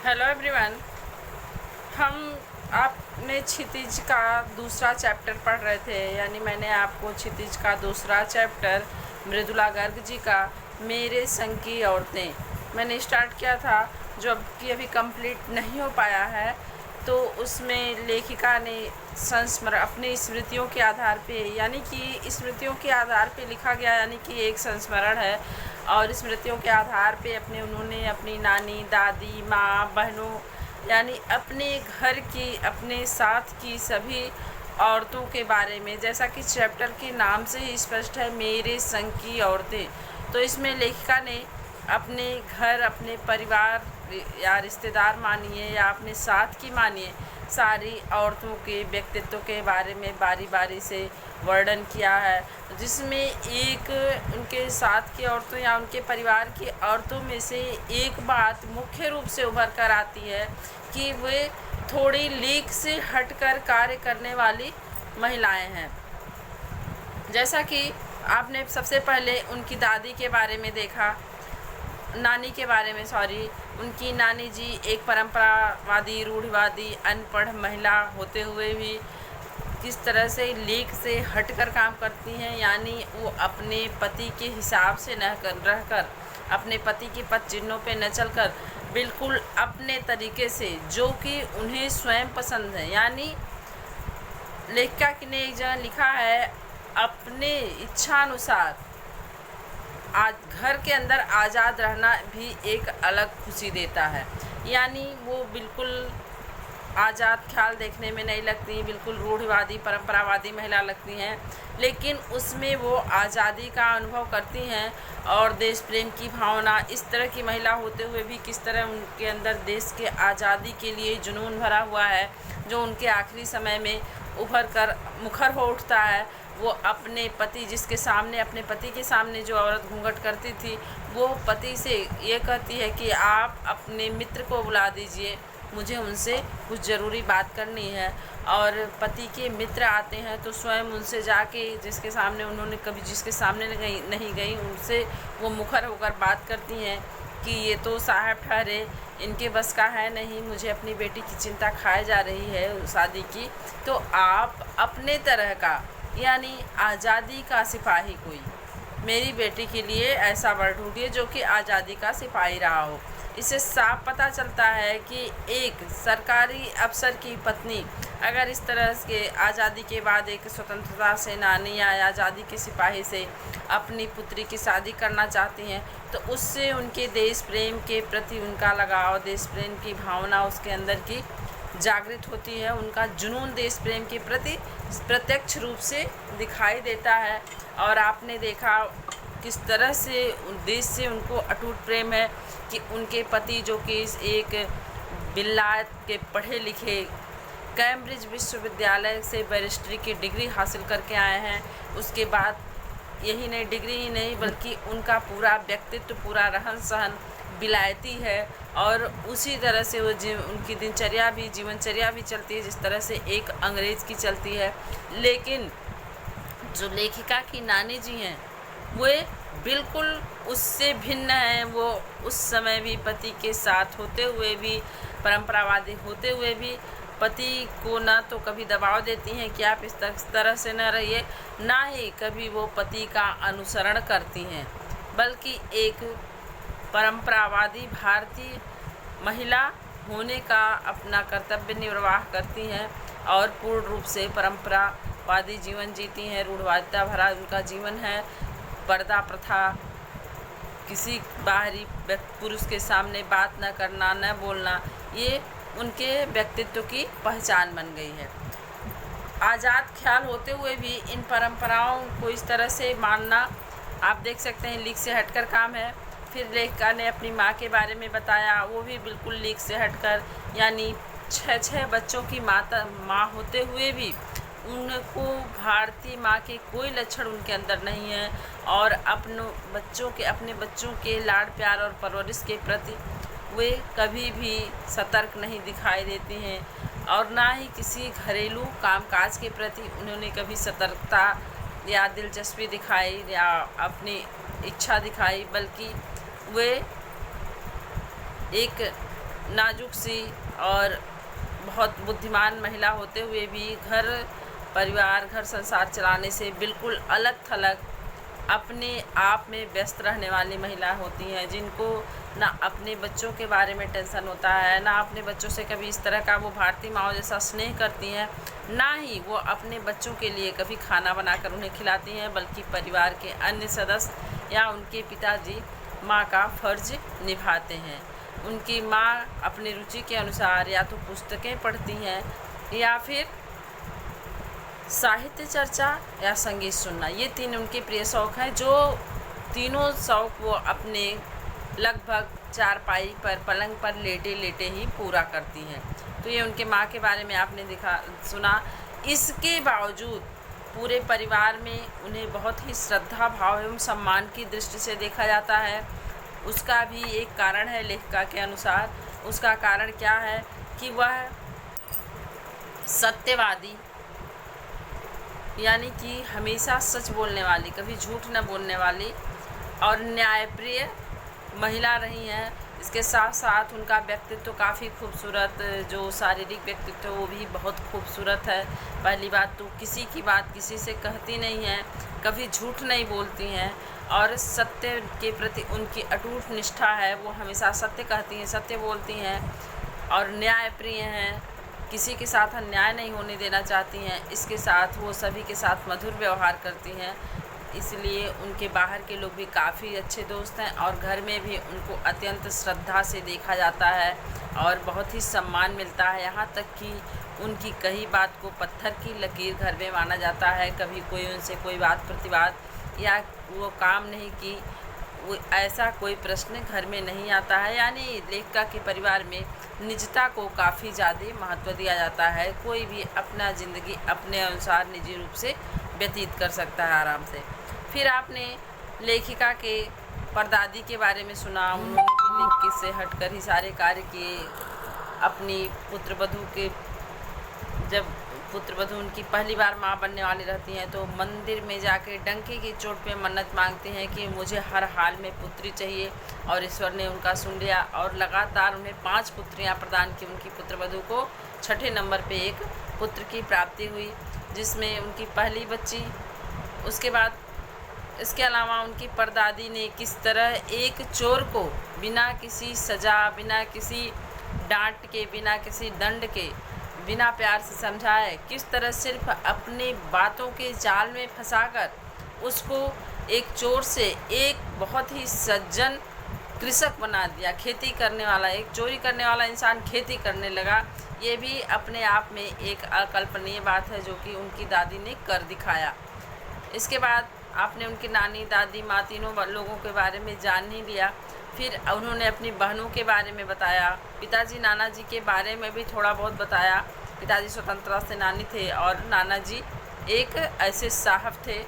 Hello everyone. हम आपने क्षितिज का दूसरा चैप्टर पढ़ रहे थे, यानी मैंने आपको क्षितिज का दूसरा चैप्टर मृदुला गर्ग जी का मेरे संग की औरतें मैंने स्टार्ट किया था, जो अभी कंप्लीट नहीं हो पाया है। तो उसमें लेखिका ने संस्मरण अपनी स्मृतियों के आधार पे, यानी कि स्मृतियों के आधार पे लिखा गया, यानी कि एक संस्मरण है। और स्मृतियों के आधार पे उन्होंने अपनी नानी, दादी, माँ, बहनों, यानी अपने घर की, अपने साथ की सभी औरतों के बारे में, जैसा कि चैप्टर के नाम से ही स्पष्ट है, मेरे संग की औरतें। तो इसमें लेखिका ने अपने घर, अपने परिवार या रिश्तेदार मानिए या अपने साथ की मानिए, सारी औरतों के व्यक्तित्व के बारे में बारी बारी से वर्णन किया है, जिसमें एक उनके साथ की औरतों या उनके परिवार की औरतों में से एक बात मुख्य रूप से उभर कर आती है कि वे थोड़ी लीक से हटकर कार्य करने वाली महिलाएं हैं। जैसा कि आपने सबसे पहले उनकी दादी के बारे में देखा, नानी के बारे में, सॉरी, उनकी नानी जी एक परंपरावादी, रूढ़िवादी, अनपढ़ महिला होते हुए भी किस तरह से लीक से हटकर काम करती हैं, यानी वो अपने पति के हिसाब से न रहकर, अपने पति के पद चिन्हों पे न चलकर, बिल्कुल अपने तरीके से, जो कि उन्हें स्वयं पसंद है। यानी लेखिका ने एक जगह लिखा है, अपने इच्छानुसार आज घर के अंदर आज़ाद रहना भी एक अलग खुशी देता है। यानी वो बिल्कुल आज़ाद ख्याल देखने में नहीं लगती, बिल्कुल रूढ़िवादी, परंपरावादी महिला लगती हैं, लेकिन उसमें वो आज़ादी का अनुभव करती हैं और देश प्रेम की भावना, इस तरह की महिला होते हुए भी किस तरह उनके अंदर देश के आज़ादी के लिए जुनून भरा हुआ है, जो उनके आखिरी समय में उभर कर मुखर हो उठता है। वो अपने पति, जिसके सामने, अपने पति के सामने जो औरत घूंघट करती थी, वो पति से ये कहती है कि आप अपने मित्र को बुला दीजिए, मुझे उनसे कुछ ज़रूरी बात करनी है। और पति के मित्र आते हैं तो स्वयं उनसे जाके, जिसके सामने उन्होंने कभी जिसके सामने नहीं गई, उनसे वो मुखर होकर बात करती हैं कि ये तो साहब ठहरे, इनके बस का है नहीं, मुझे अपनी बेटी की चिंता खाए जा रही है शादी की, तो आप अपने तरह का, यानी आज़ादी का सिपाही कोई मेरी बेटी के लिए ऐसा वर्ड ढूंढिए जो कि आज़ादी का सिपाही रहा हो। इससे साफ पता चलता है कि एक सरकारी अफसर की पत्नी अगर इस तरह के आज़ादी के बाद एक स्वतंत्रता सेनानी या आज़ादी के सिपाही से अपनी पुत्री की शादी करना चाहती हैं, तो उससे उनके देश प्रेम के प्रति उनका लगाव, देश प्रेम की भावना उसके अंदर की जागृत होती है, उनका जुनून देश प्रेम के प्रति प्रत्यक्ष रूप से दिखाई देता है। और आपने देखा किस तरह से देश से उनको अटूट प्रेम है कि उनके पति, जो कि एक विलायत के पढ़े लिखे, कैम्ब्रिज विश्वविद्यालय से बैरिस्ट्री की डिग्री हासिल करके आए हैं, उसके बाद यही नहीं, डिग्री ही नहीं बल्कि उनका पूरा व्यक्तित्व, पूरा रहन सहन विलायती है, और उसी तरह से वो उनकी दिनचर्या भी, जीवनचर्या भी चलती है जिस तरह से एक अंग्रेज़ की चलती है। लेकिन जो लेखिका की नानी जी हैं, वे बिल्कुल उससे भिन्न हैं। वो उस समय भी पति के साथ होते हुए भी, परंपरावादी होते हुए भी, पति को ना तो कभी दबाव देती हैं कि आप इस तरह से न रहिए, ना ही कभी वो पति का अनुसरण करती हैं, बल्कि एक परंपरावादी भारतीय महिला होने का अपना कर्तव्य निर्वाह करती हैं और पूर्ण रूप से परंपरावादी जीवन जीती हैं। रूढ़वादिता भरा उनका जीवन है। पर्दा प्रथा, किसी बाहरी पुरुष के सामने बात न करना, न बोलना, ये उनके व्यक्तित्व की पहचान बन गई है। आज़ाद ख्याल होते हुए भी इन परंपराओं को इस तरह से मानना, आप देख सकते हैं, लीक से हटकर काम है। फिर लेखिका ने अपनी माँ के बारे में बताया, वो भी बिल्कुल लीक से हटकर, यानी 6 बच्चों की माँ होते हुए भी उनको भारतीय माँ के कोई लक्षण उनके अंदर नहीं है, और अपने बच्चों के लाड़ प्यार और परवरिश के प्रति वे कभी भी सतर्क नहीं दिखाई देती हैं, और ना ही किसी घरेलू कामकाज के प्रति उन्होंने कभी सतर्कता या दिलचस्पी दिखाई या अपनी इच्छा दिखाई, बल्कि वे एक नाजुक सी और बहुत बुद्धिमान महिला होते हुए भी घर परिवार घर संसार चलाने से बिल्कुल अलग थलग अपने आप में व्यस्त रहने वाली महिला होती हैं, जिनको ना अपने बच्चों के बारे में टेंशन होता है, ना अपने बच्चों से कभी इस तरह का वो भारतीय माँओं जैसा स्नेह करती हैं, ना ही वो अपने बच्चों के लिए कभी खाना बनाकर उन्हें खिलाती हैं, बल्कि परिवार के अन्य सदस्य या उनके पिताजी माँ का फर्ज निभाते हैं। उनकी माँ अपनी रुचि के अनुसार या तो पुस्तकें पढ़ती हैं या फिर साहित्य चर्चा या संगीत सुनना, ये 3 उनके प्रिय शौक़ हैं, जो तीनों शौक़ वो अपने लगभग चारपाई पर पलंग पर लेटे लेटे ही पूरा करती हैं। तो ये उनके माँ के बारे में आपने सुना। इसके बावजूद पूरे परिवार में उन्हें बहुत ही श्रद्धा भाव एवं सम्मान की दृष्टि से देखा जाता है। उसका भी एक कारण है लेखिका के अनुसार। उसका कारण क्या है कि वह सत्यवादी यानी कि हमेशा सच बोलने वाली, कभी झूठ न बोलने वाली और न्यायप्रिय महिला रही हैं। इसके साथ साथ उनका व्यक्तित्व काफ़ी खूबसूरत, जो शारीरिक व्यक्तित्व वो भी बहुत खूबसूरत है। पहली बात तो किसी की बात किसी से कहती नहीं हैं, कभी झूठ नहीं बोलती हैं और सत्य के प्रति उनकी अटूट निष्ठा है। वो हमेशा सत्य कहती हैं, सत्य बोलती हैं और न्यायप्रिय हैं, किसी के साथ अन्याय नहीं होने देना चाहती हैं। इसके साथ वो सभी के साथ मधुर व्यवहार करती हैं, इसलिए उनके बाहर के लोग भी काफ़ी अच्छे दोस्त हैं और घर में भी उनको अत्यंत श्रद्धा से देखा जाता है और बहुत ही सम्मान मिलता है। यहाँ तक कि उनकी कही बात को पत्थर की लकीर घर में माना जाता है। कभी कोई उनसे कोई बात प्रतिवाद या वो काम नहीं की, वो ऐसा कोई प्रश्न घर में नहीं आता है। यानी लेखिका के परिवार में निजता को काफ़ी ज़्यादा महत्व दिया जाता है। कोई भी अपना ज़िंदगी अपने अनुसार निजी रूप से व्यतीत कर सकता है आराम से। फिर आपने लेखिका के परदादी के बारे में सुना। उन्होंने भी लिख से हटकर ही सारे कार्य किए। अपनी पुत्रवधू के जब पुत्रवधू उनकी पहली बार माँ बनने वाली रहती हैं तो मंदिर में जाके डंके की चोट पे मन्नत मांगती हैं कि मुझे हर हाल में पुत्री चाहिए और ईश्वर ने उनका सुन लिया और लगातार उन्हें 5 पुत्रियाँ प्रदान की। उनकी पुत्रवधू को 6ठे नंबर पे एक पुत्र की प्राप्ति हुई, जिसमें उनकी पहली बच्ची। उसके बाद इसके अलावा उनकी परदादी ने किस तरह एक चोर को बिना किसी सज़ा, बिना किसी डांट के, बिना किसी दंड के, बिना प्यार से समझाए किस तरह सिर्फ अपने बातों के जाल में फंसाकर उसको एक चोर से एक बहुत ही सज्जन कृषक बना दिया। खेती करने वाला, एक चोरी करने वाला इंसान खेती करने लगा। ये भी अपने आप में एक अकल्पनीय बात है जो कि उनकी दादी ने कर दिखाया। इसके बाद आपने उनकी नानी, दादी, माँ तीनों लोगों के बारे में जान ही लिया। फिर उन्होंने अपनी बहनों के बारे में बताया। पिताजी नाना जी के बारे में भी थोड़ा बहुत बताया। पिताजी स्वतंत्रता सेनानी थे और नाना जी एक ऐसे साहब थे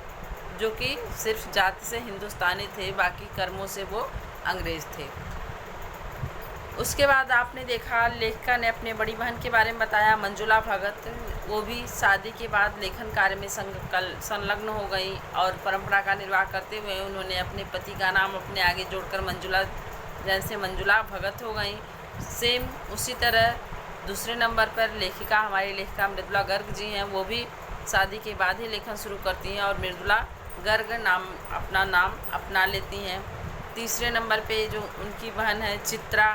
जो कि सिर्फ जाति से हिंदुस्तानी थे, बाकी कर्मों से वो अंग्रेज़ थे। उसके बाद आपने देखा लेखिका ने अपने बड़ी बहन के बारे में बताया, मंजुला भगत। वो भी शादी के बाद लेखन कार्य में संलग्न हो गई और परंपरा का निर्वाह करते हुए उन्होंने अपने पति का नाम अपने आगे जोड़कर मंजुला जैसे मंजुला भगत हो गई। सेम उसी तरह दूसरे नंबर पर लेखिका, हमारी लेखिका मृदुला गर्ग जी हैं। वो भी शादी के बाद ही लेखन शुरू करती हैं और मृदुला गर्ग नाम अपना लेती हैं। तीसरे नंबर पे जो उनकी बहन है चित्रा,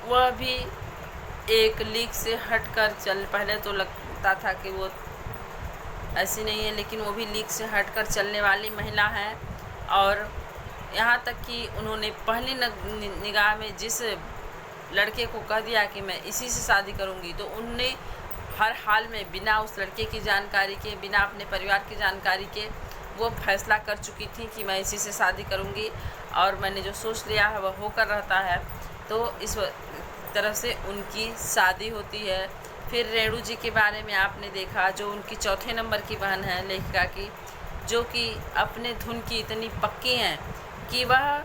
वह भी एक लीक से हटकर पहले तो लगता था कि वो ऐसी नहीं है, लेकिन वो भी लीक से हटकर चलने वाली महिला है। और यहाँ तक कि उन्होंने पहली निगाह में जिस लड़के को कह दिया कि मैं इसी से शादी करूँगी, तो उनने हर हाल में बिना उस लड़के की जानकारी के, बिना अपने परिवार की जानकारी के वो फैसला कर चुकी थी कि मैं इसी से शादी करूँगी और मैंने जो सोच लिया है वह होकर रहता है। तो इस तरह से उनकी शादी होती है। फिर रेणु जी के बारे में आपने देखा, जो उनकी चौथे नंबर की बहन है लेखिका की, जो कि अपने धुन की इतनी पक्की हैं कि वह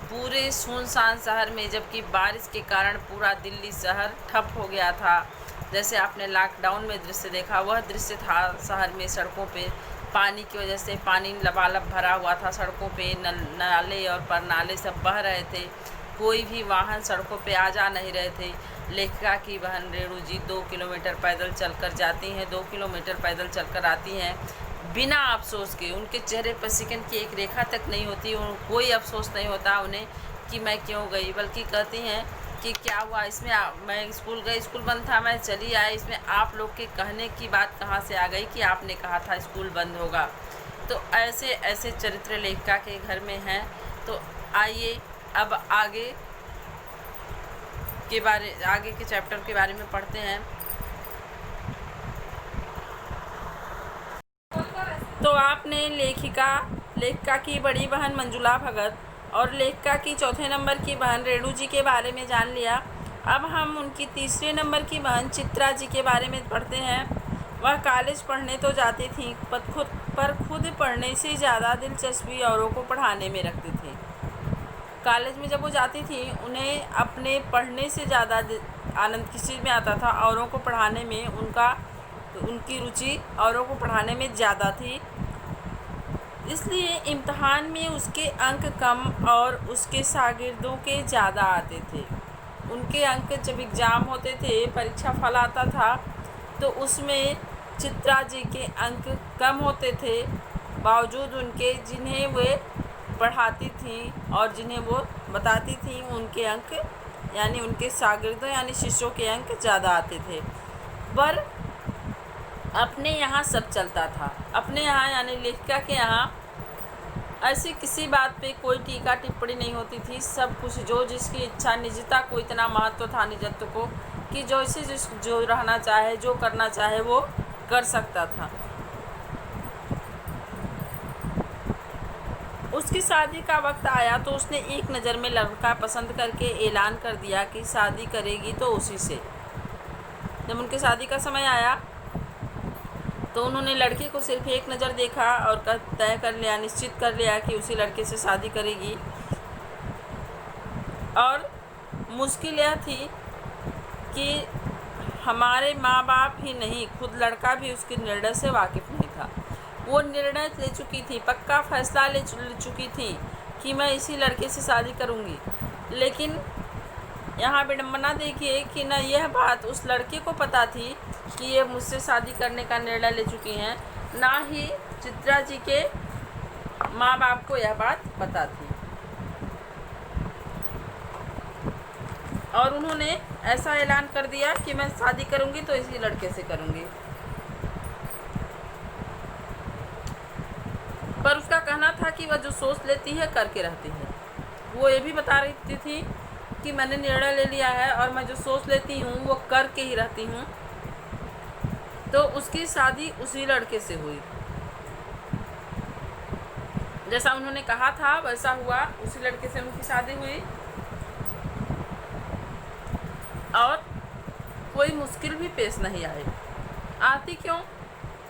पूरे सुनसान शहर में, जबकि बारिश के कारण पूरा दिल्ली शहर ठप हो गया था, जैसे आपने लॉकडाउन में दृश्य देखा वह दृश्य था। शहर में सड़कों पे पानी की वजह से पानी लबालब भरा हुआ था, सड़कों पे नाले और परनाले सब बह रहे थे। कोई भी वाहन सड़कों पे आ जा नहीं रहे थे। लेखिका की बहन रेणु जी 2 किलोमीटर पैदल चलकर जाती हैं, 2 किलोमीटर पैदल चलकर आती हैं बिना अफसोस के। उनके चेहरे पर सेकंड की एक रेखा तक नहीं होती, कोई अफसोस नहीं होता उन्हें कि मैं क्यों गई, बल्कि कहती हैं कि क्या हुआ इसमें, मैं स्कूल गई, स्कूल बंद था, मैं चली आई, इसमें आप लोग के कहने की बात कहाँ से आ गई कि आपने कहा था स्कूल बंद होगा। तो ऐसे ऐसे चरित्र लेखिका के घर में हैं। तो आइए अब आगे के चैप्टर के बारे में पढ़ते हैं। तो आपने लेखिका की बड़ी बहन मंजुला भगत और लेखिका की चौथे नंबर की बहन रेणु जी के बारे में जान लिया। अब हम उनकी तीसरे नंबर की बहन चित्रा जी के बारे में पढ़ते हैं। वह कॉलेज पढ़ने तो जाती थी पर खुद पढ़ने से ज़्यादा दिलचस्पी औरों को पढ़ाने में रखती थी। कॉलेज में जब वो जाती थी उन्हें अपने पढ़ने से ज़्यादा आनंद किस चीज़ में आता था, औरों को पढ़ाने में। उनकी रुचि औरों को पढ़ाने में ज़्यादा थी, इसलिए इम्तहान में उसके अंक कम और उसके शागिर्दों के ज़्यादा आते थे। उनके अंक जब एग्ज़ाम होते थे, परीक्षा फल आता था, तो उसमें चित्रा जी के अंक कम होते थे, बावजूद उनके जिन्हें वे पढ़ाती थी और जिन्हें वो बताती थी उनके अंक यानी उनके शागिर्दों यानी शिष्यों के अंक ज़्यादा आते थे। पर अपने यहाँ सब चलता था। अपने यहाँ यानी लेखिका के यहाँ ऐसी किसी बात पे कोई टीका टिप्पणी नहीं होती थी। सब कुछ जो जिसकी इच्छा, निजता को इतना महत्व था निजत्व को कि जो रहना चाहे, जो करना चाहे वो कर सकता था। उसकी शादी का वक्त आया तो उसने एक नज़र में लड़का पसंद करके ऐलान कर दिया कि शादी करेगी तो उसी से। जब उनकी शादी का समय आया तो उन्होंने लड़के को सिर्फ एक नज़र देखा और तय कर लिया, निश्चित कर लिया कि उसी लड़के से शादी करेगी। और मुश्किल यह थी कि हमारे माँ बाप ही नहीं, खुद लड़का भी उसके निर्णय से वाकिफ़ नहीं था। वो निर्णय ले चुकी थी, पक्का फैसला ले चुकी थी कि मैं इसी लड़के से शादी करूँगी। लेकिन यहाँ विडम्बना देखिए कि न यह बात उस लड़के को पता थी कि ये मुझसे शादी करने का निर्णय ले चुकी हैं, ना ही चित्रा जी के माँ बाप को यह बात पता थी। और उन्होंने ऐसा ऐलान कर दिया कि मैं शादी करूँगी तो इसी लड़के से करूँगी। पर उसका कहना था कि वह जो सोच लेती है करके रहती है। वो ये भी बता रही थी कि मैंने निर्णय ले लिया है और मैं जो सोच लेती हूँ वो करके ही रहती हूँ। तो उसकी शादी उसी लड़के से हुई, जैसा उन्होंने कहा था वैसा हुआ, उसी लड़के से उनकी शादी हुई। और कोई मुश्किल भी पेश नहीं आई। आती क्यों?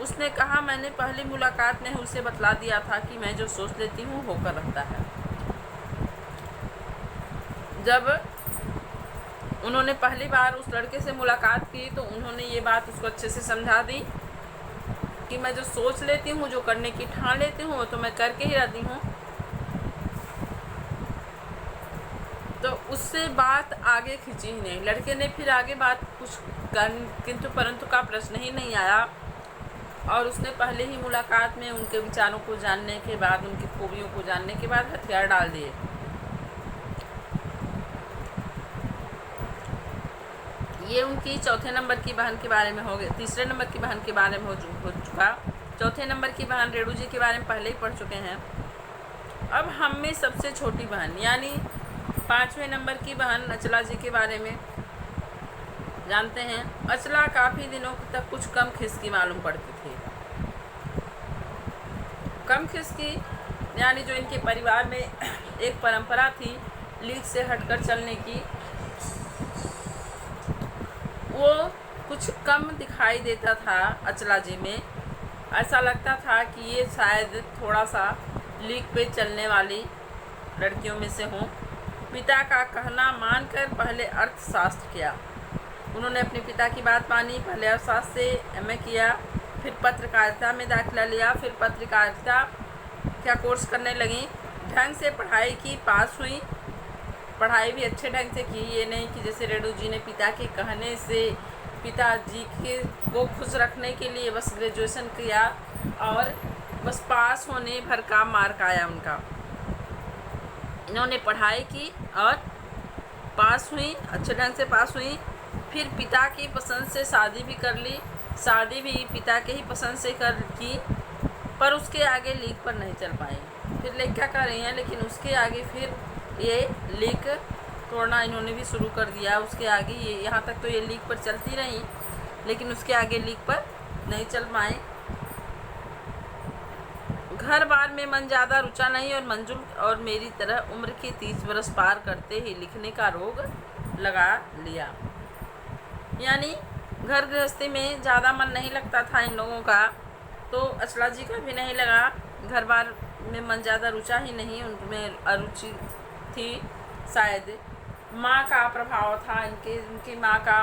उसने कहा मैंने पहली मुलाकात में उसे बतला दिया था कि मैं जो सोच लेती हूँ होकर रहता है। जब उन्होंने पहली बार उस लड़के से मुलाकात की तो उन्होंने ये बात उसको अच्छे से समझा दी कि मैं जो सोच लेती हूँ, जो करने की ठान लेती हूँ, वो तो मैं करके ही रहती हूँ। तो उससे बात आगे खींची ही नहीं। लड़के ने फिर आगे बात कुछ किंतु परंतु का प्रश्न ही नहीं आया और उसने पहले ही मुलाकात में उनके विचारों को जानने के बाद, उनकी खूबियों को जानने के बाद हथियार डाल दिए। ये उनकी चौथे नंबर की बहन के बारे में हो गया। तीसरे नंबर की बहन के बारे में हो चुका। चौथे नंबर की बहन रेणु जी के बारे में पहले ही पढ़ चुके हैं। अब हम में सबसे छोटी बहन यानी 5वें नंबर की बहन अचला जी के बारे में जानते हैं। अचला काफ़ी दिनों तक कुछ कम खिसकी मालूम पड़ती थी। कम खिसकी यानी जो इनके परिवार में एक परंपरा थी लीक से हटकर चलने की, वो कुछ कम दिखाई देता था अचला जी में। ऐसा लगता था कि ये शायद थोड़ा सा लीक पे चलने वाली लड़कियों में से हों। पिता का कहना मानकर पहले अर्थशास्त्र किया। उन्होंने अपने पिता की बात मानी। पहले अर्थशास्त्र से एमए किया, फिर पत्रकारिता में दाखिला लिया, फिर पत्रकारिता का कोर्स करने लगी। ढंग से पढ़ाई की, पास हुई पढ़ाई भी अच्छे ढंग से की। ये नहीं कि जैसे रेणु जी ने पिता के कहने से पिताजी के को खुश रखने के लिए बस ग्रेजुएशन किया और बस पास होने भर का मार्क आया उनका। इन्होंने पढ़ाई की और पास हुई, अच्छे ढंग से पास हुई। फिर पिता की पसंद से शादी भी कर ली, शादी भी पिता के ही पसंद से की, पर उसके आगे लीक पर नहीं चल पाई। फिर लेखिका कर रही हैं, लेकिन उसके आगे फिर ये लीक तोड़ना इन्होंने भी शुरू कर दिया। उसके आगे ये यहाँ तक तो ये लीक पर चलती रही, लेकिन उसके आगे लीक पर नहीं चल पाए। घर बार में मन ज़्यादा रुचा नहीं और मंजुल और मेरी तरह उम्र के 30 बरस पार करते ही लिखने का रोग लगा लिया। यानी घर गृहस्थी में ज़्यादा मन नहीं लगता था इन लोगों का, तो अचला जी का भी नहीं लगा। घर बार में मन ज़्यादा रुचा ही नहीं, उनमें अरुचि थी शायद। माँ का प्रभाव था, इनकी माँ का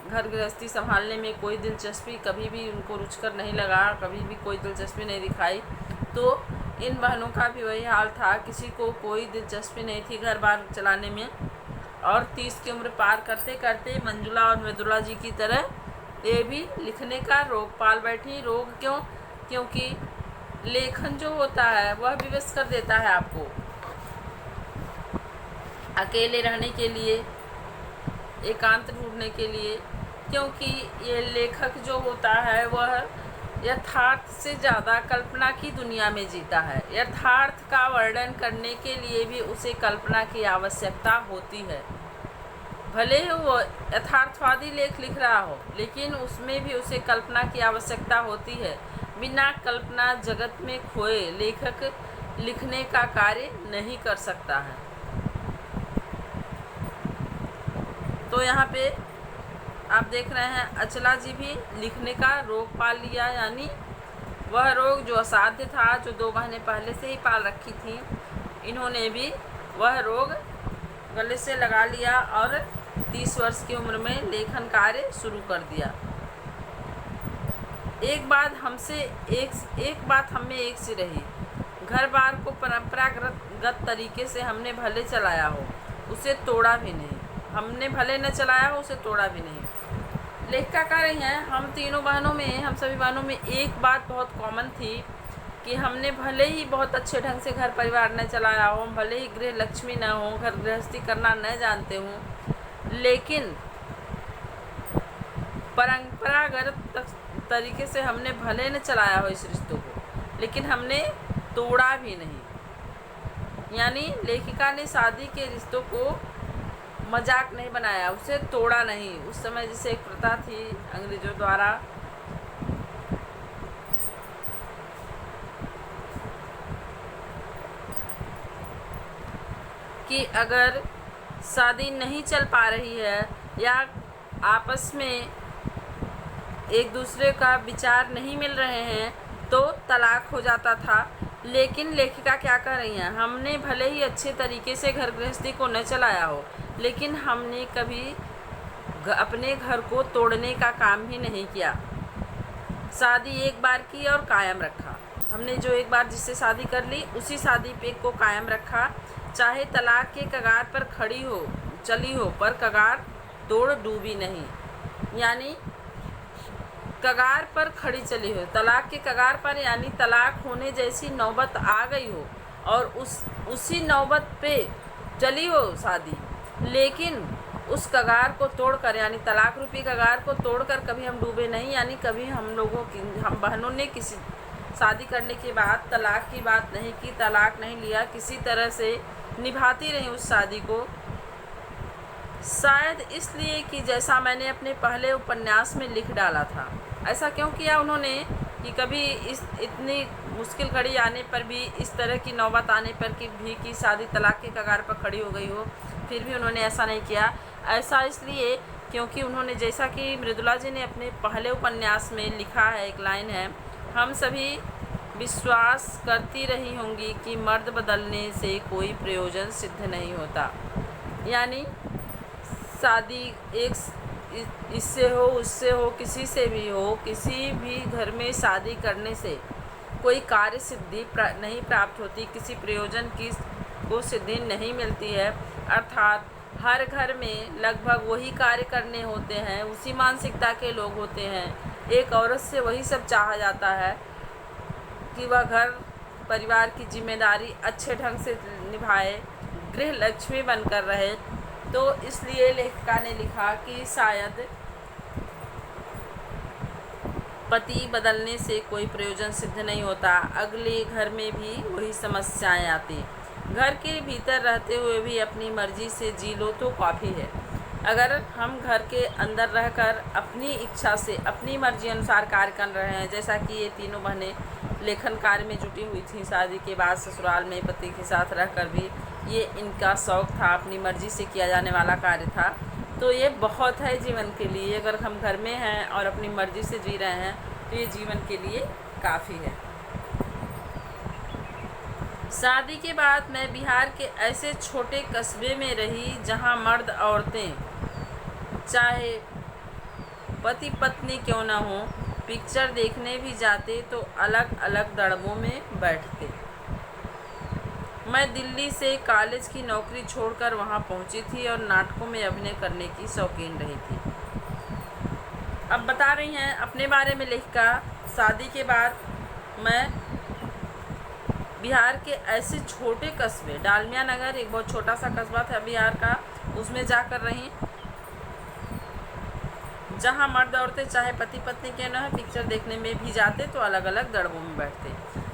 घर गृहस्थी संभालने में कोई दिलचस्पी कभी भी उनको रुचकर नहीं लगा, कभी भी कोई दिलचस्पी नहीं दिखाई। तो इन बहनों का भी वही हाल था, किसी को कोई दिलचस्पी नहीं थी घर बार चलाने में। और 30 की उम्र पार करते करते मंजुला और मृदुला जी की तरह ये भी लिखने का रोग पाल बैठी। रोग क्यों? क्योंकि लेखन जो होता है वह विवश कर देता है आपको। अकेले रहने के लिए, एकांत ढूंढने के लिए, क्योंकि ये लेखक जो होता है वह यथार्थ से ज़्यादा कल्पना की दुनिया में जीता है। यथार्थ का वर्णन करने के लिए भी उसे कल्पना की आवश्यकता होती है। भले ही वो यथार्थवादी लेख लिख रहा हो, लेकिन उसमें भी उसे कल्पना की आवश्यकता होती है। बिना कल्पना जगत में खोए लेखक लिखने का कार्य नहीं कर सकता है। तो यहाँ पे आप देख रहे हैं अचला जी भी लिखने का रोग पाल लिया, यानी वह रोग जो असाध्य था, जो 2 बहनें पहले से ही पाल रखी थी, इन्होंने भी वह रोग गले से लगा लिया और 30 वर्ष की उम्र में लेखन कार्य शुरू कर दिया। एक बात हम में एक सी रही, घर बार को परंपरागत तरीके से हमने भले चलाया हो, उसे तोड़ा भी नहीं। हमने भले न चलाया हो, उसे तोड़ा भी नहीं। लेखिका कह रही हैं, हम सभी बहनों में एक बात बहुत कॉमन थी कि हमने भले ही बहुत अच्छे ढंग से घर परिवार न चलाया हो, भले ही गृह लक्ष्मी न हो, घर गृहस्थी करना न जानते हों, लेकिन परंपरागत तरीके से हमने भले न चलाया हो इस रिश्तों को, लेकिन हमने तोड़ा भी नहीं। यानी लेखिका ने शादी के रिश्तों को मजाक नहीं बनाया, उसे तोड़ा नहीं। उस समय जैसे एक प्रथा थी अंग्रेजों द्वारा कि अगर शादी नहीं चल पा रही है या आपस में एक दूसरे का विचार नहीं मिल रहे हैं तो तलाक हो जाता था। लेकिन लेखिका क्या कर रही हैं, हमने भले ही अच्छे तरीके से घर गृहस्थी को न चलाया हो, लेकिन हमने कभी अपने घर को तोड़ने का काम ही नहीं किया। शादी एक बार की और कायम रखा। हमने जो एक बार जिससे शादी कर ली उसी शादी पे को कायम रखा, चाहे तलाक के कगार पर चली हो, पर कगार तोड़ डूबी नहीं। यानी कगार पर खड़ी चली हो, तलाक के कगार पर, यानी तलाक होने जैसी नौबत आ गई हो और उसी नौबत पे चली हो शादी, लेकिन उस कगार को तोड़कर, यानी तलाक रूपी कगार को तोड़कर कभी हम डूबे नहीं। यानी कभी हम बहनों ने किसी शादी करने के बाद तलाक की बात नहीं की, तलाक नहीं लिया, किसी तरह से निभाती रही उस शादी को। शायद इसलिए कि जैसा मैंने अपने पहले उपन्यास में लिख डाला था। ऐसा क्यों किया उन्होंने कि कभी इतनी मुश्किल घड़ी आने पर भी, इस तरह की नौबत आने पर कि शादी तलाक के कगार पर खड़ी हो गई हो, फिर भी उन्होंने ऐसा नहीं किया। ऐसा इसलिए क्योंकि उन्होंने, जैसा कि मृदुला जी ने अपने पहले उपन्यास में लिखा है, एक लाइन है, हम सभी विश्वास करती रही होंगी कि मर्द बदलने से कोई प्रयोजन सिद्ध नहीं होता। यानी शादी इससे हो, उससे हो, किसी से भी हो, किसी भी घर में शादी करने से कोई कार्य सिद्धि नहीं प्राप्त होती, किसी प्रयोजन की को सिद्धि नहीं मिलती है। अर्थात हर घर में लगभग वही कार्य करने होते हैं, उसी मानसिकता के लोग होते हैं। एक औरत से वही सब चाहा जाता है कि वह घर परिवार की जिम्मेदारी अच्छे ढंग से निभाए, गृह लक्ष्मी बनकर रहे। तो इसलिए लेखिका ने लिखा कि शायद पति बदलने से कोई प्रयोजन सिद्ध नहीं होता, अगले घर में भी वही समस्याएं आती। घर के भीतर रहते हुए भी अपनी मर्जी से जी लो तो काफ़ी है। अगर हम घर के अंदर रहकर अपनी इच्छा से अपनी मर्जी अनुसार कार्य कर रहे हैं, जैसा कि ये तीनों बहनें लेखन कार्य में जुटी हुई थी, शादी के बाद ससुराल में पति के साथ रहकर भी ये इनका शौक़ था, अपनी मर्जी से किया जाने वाला कार्य था। तो ये बहुत है जीवन के लिए। अगर हम घर में हैं और अपनी मर्जी से जी रहे हैं तो ये जीवन के लिए काफ़ी है। शादी के बाद मैं बिहार के ऐसे छोटे कस्बे में रही जहां मर्द औरतें चाहे पति पत्नी क्यों न हो, पिक्चर देखने भी जाते तो अलग अलग दड़बों में बैठते। मैं दिल्ली से कॉलेज की नौकरी छोड़कर वहां पहुंची थी और नाटकों में अभिनय करने की शौकीन रही थी। अब बता रही हैं अपने बारे में लेखिका, शादी के बाद मैं बिहार के ऐसे छोटे कस्बे, डालमिया नगर एक बहुत छोटा सा कस्बा था बिहार का, उसमें जाकर रही जहां मर्द औरतें चाहे पति पत्नी के न पिक्चर देखने में भी जाते तो अलग अलग दड़बों में बैठते।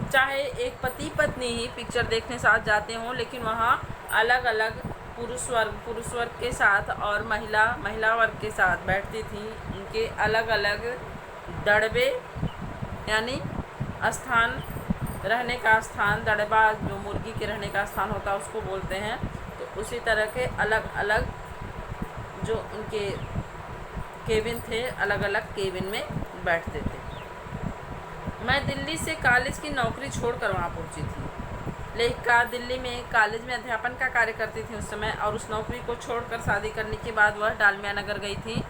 चाहे एक पति पत्नी ही पिक्चर देखने साथ जाते हों, लेकिन वहाँ अलग अलग पुरुष वर्ग के साथ और महिला वर्ग के साथ बैठती थी। उनके अलग अलग दड़बे यानी स्थान, रहने का स्थान, दड़बा जो मुर्गी के रहने का स्थान होता है उसको बोलते हैं। तो उसी तरह के अलग अलग जो उनके केबिन थे, अलग अलग केबिन में बैठते थे। मैं दिल्ली से कॉलेज की नौकरी छोड़कर वहाँ पहुँची थी। लेखिका दिल्ली में कॉलेज में अध्यापन का कार्य करती थी उस समय, और उस नौकरी को छोड़कर शादी करने के बाद वह डालमिया नगर गई थी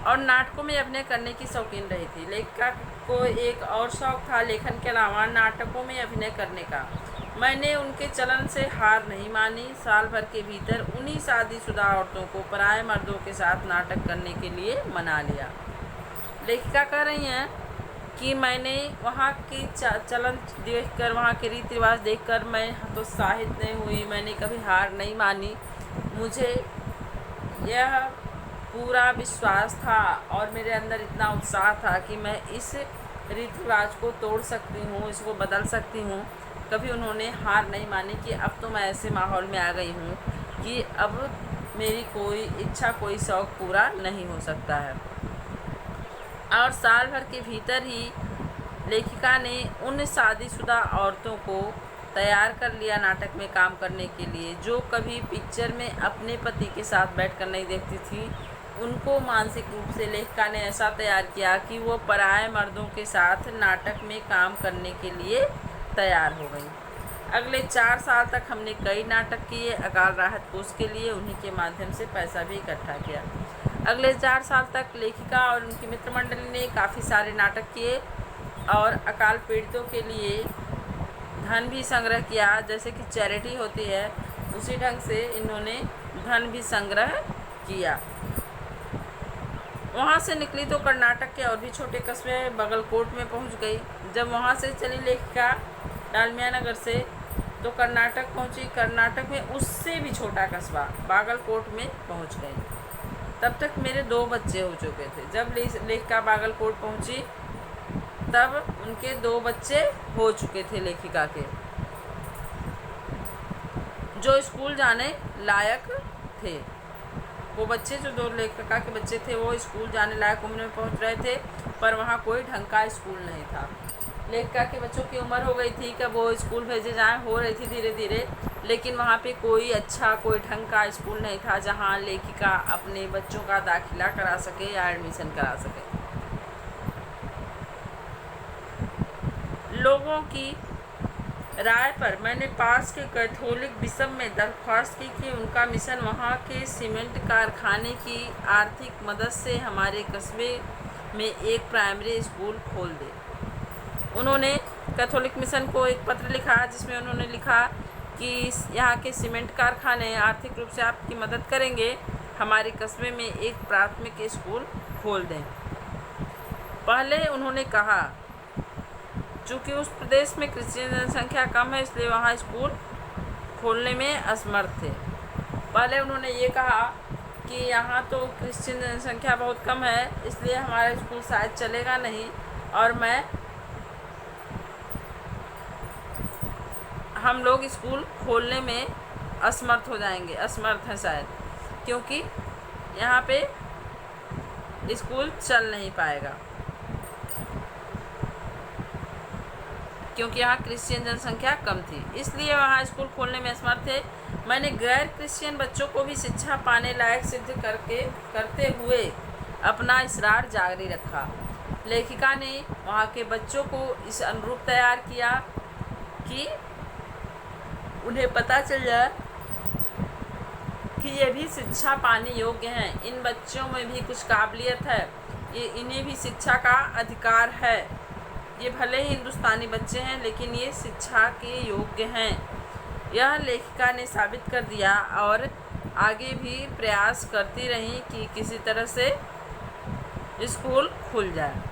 और नाटकों में अभिनय करने की शौकीन रही थी। लेखिका को एक और शौक़ था लेखन के अलावा नाटकों में अभिनय करने का। मैंने उनके चलन से हार नहीं मानी। साल भर के भीतर उन्हीं शादीशुदा औरतों को पराए मर्दों के साथ नाटक करने के लिए मना लिया। लेखिका कह रही हैं कि मैंने वहाँ की चलन देखकर, वहाँ के रीति रिवाज देखकर मैं हतोत्साहित नहीं हुई, मैंने कभी हार नहीं मानी। मुझे यह पूरा विश्वास था और मेरे अंदर इतना उत्साह था कि मैं इस रीति रिवाज को तोड़ सकती हूँ, इसको बदल सकती हूँ। कभी उन्होंने हार नहीं मानी कि अब तो मैं ऐसे माहौल में आ गई हूँ कि अब मेरी कोई इच्छा, कोई शौक़ पूरा नहीं हो सकता है। और साल भर के भीतर ही लेखिका ने उन शादीशुदा औरतों को तैयार कर लिया नाटक में काम करने के लिए, जो कभी पिक्चर में अपने पति के साथ बैठकर नहीं देखती थी। उनको मानसिक रूप से लेखिका ने ऐसा तैयार किया कि वो पराए मर्दों के साथ नाटक में काम करने के लिए तैयार हो गई। अगले 4 साल तक हमने कई नाटक किए। अकाल राहत कोष के लिए उन्हीं के माध्यम से पैसा भी इकट्ठा किया। अगले 4 साल तक लेखिका और उनकी मित्र मंडली ने काफ़ी सारे नाटक किए और अकाल पीड़ितों के लिए धन भी संग्रह किया। जैसे कि चैरिटी होती है, उसी ढंग से इन्होंने धन भी संग्रह किया। वहाँ से निकली तो कर्नाटक के और भी छोटे कस्बे बागलकोट में पहुँच गई। जब वहाँ से चली लेखिका डालमिया नगर से तो कर्नाटक पहुँची। कर्नाटक में उससे भी छोटा कस्बा बागलकोट में पहुँच गई। तब तक मेरे 2 बच्चे हो चुके थे। जब लेखिका बागलकोट पहुँची तब उनके 2 बच्चे हो चुके थे लेखिका के, जो स्कूल जाने लायक थे। वो बच्चे जो 2 लेखिका के बच्चे थे वो स्कूल जाने लायक उम्र में पहुंच रहे थे, पर वहाँ कोई ढंग का स्कूल नहीं था। लेखिका के बच्चों की उम्र हो गई थी कि वो स्कूल भेजे जाएँ, हो रही थी धीरे धीरे, लेकिन वहाँ पे कोई अच्छा, कोई ढंग का स्कूल नहीं था जहाँ लेखिका अपने बच्चों का दाखिला करा सके या एडमिशन करा सके। लोगों की राय पर मैंने पास के कैथोलिक बिशप में दरख्वास्त की कि उनका मिशन वहाँ के सीमेंट कारखाने की आर्थिक मदद से हमारे कस्बे में एक प्राइमरी स्कूल खोल दे। उन्होंने कैथोलिक मिशन को एक पत्र लिखा जिसमें उन्होंने लिखा कि यहाँ के सीमेंट कारखाने आर्थिक रूप से आपकी मदद करेंगे, हमारे कस्बे में एक प्राथमिक स्कूल खोल दें। पहले उन्होंने कहा, चूँकि उस प्रदेश में क्रिश्चियन जनसंख्या कम है इसलिए वहाँ स्कूल खोलने में असमर्थ थे। पहले उन्होंने ये कहा कि यहाँ तो क्रिश्चियन जनसंख्या बहुत कम है इसलिए हमारा स्कूल शायद चलेगा नहीं, और हम लोग स्कूल खोलने में असमर्थ हो जाएंगे, असमर्थ हैं शायद, क्योंकि यहाँ पे स्कूल चल नहीं पाएगा, क्योंकि यहाँ क्रिश्चियन जनसंख्या कम थी, इसलिए वहाँ स्कूल खोलने में असमर्थ थे। मैंने गैर क्रिश्चियन बच्चों को भी शिक्षा पाने लायक सिद्ध करते हुए अपना इसरार जारी रखा। लेखिका ने वहाँ के बच्चों को इस अनुरूप तैयार किया कि उन्हें पता चल जाए कि ये भी शिक्षा पाने योग्य हैं, इन बच्चों में भी कुछ काबिलियत है, इन्हें भी शिक्षा का अधिकार है, ये भले ही हिंदुस्तानी बच्चे हैं लेकिन ये शिक्षा के योग्य हैं। यह लेखिका ने साबित कर दिया और आगे भी प्रयास करती रही कि किसी तरह से स्कूल खुल जाए।